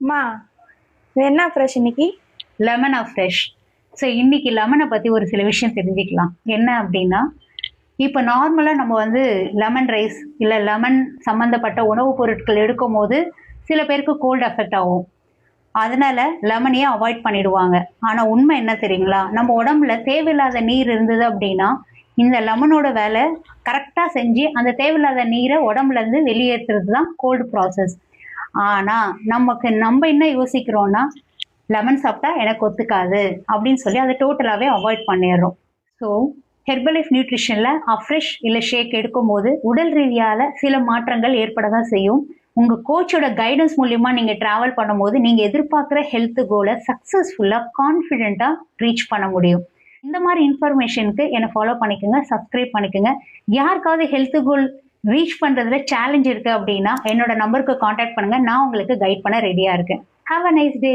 மா இது என்ன ஃப்ரெஷ் இன்னைக்கு? Lemon half fresh. ஸோ இன்னைக்கு லெமனை பற்றி ஒரு சில விஷயம் தெரிஞ்சுக்கலாம். என்ன அப்படின்னா, இப்போ நார்மலாக நம்ம லெமன் ரைஸ் இல்லை லெமன் சம்மந்தப்பட்ட உணவுப் பொருட்கள் எடுக்கும் போது சில பேருக்கு கோல்டு அஃபெக்ட் ஆகும். அதனால லெமனையே அவாய்ட் பண்ணிடுவாங்க. ஆனால் உண்மை என்ன தெரியுங்களா, நம்ம உடம்புல தேவையில்லாத நீர் இருந்தது அப்படின்னா இந்த லெமனோட வேலை கரெக்டாக செஞ்சு அந்த தேவையில்லாத நீரை உடம்புலேருந்து வெளியேற்றுறது தான் கோல்டு ப்ராசஸ். ஆனால் நம்ம என்ன யோசிக்கிறோன்னா, லெமன் சாப்பிட்டா எனக்கு ஒத்துக்காது அப்படின்னு சொல்லி அதை டோட்டலாகவே அவாய்ட் பண்ணிடுறோம். ஸோ ஹெர்பலைஃப் நியூட்ரிஷனில் அஃப்ரெஷ் இல்லை ஷேக் எடுக்கும் போது உடல் ரீதியால் சில மாற்றங்கள் ஏற்பட தான் செய்யும். உங்கள் கோச்சோட கைடன்ஸ் மூலிமா நீங்கள் ட்ராவல் பண்ணும்போது நீங்கள் எதிர்பார்க்குற ஹெல்த் கோலை சக்ஸஸ்ஃபுல்லாக கான்ஃபிடென்ட்டாக ரீச் பண்ண முடியும். இந்த மாதிரி இன்ஃபர்மேஷனுக்கு என்னை ஃபாலோ பண்ணிக்கோங்க, சப்ஸ்கிரைப் பண்ணிக்கோங்க. யாருக்காவது ஹெல்த் கோல் ரீச் பண்ணுறதுல சேலஞ்ச் இருக்குது அப்படின்னா என்னோட நம்பருக்கு காண்டாக்ட் பண்ணுங்கள். நான் உங்களுக்கு கைட் பண்ண ரெடியாக இருக்கேன். Have a nice day.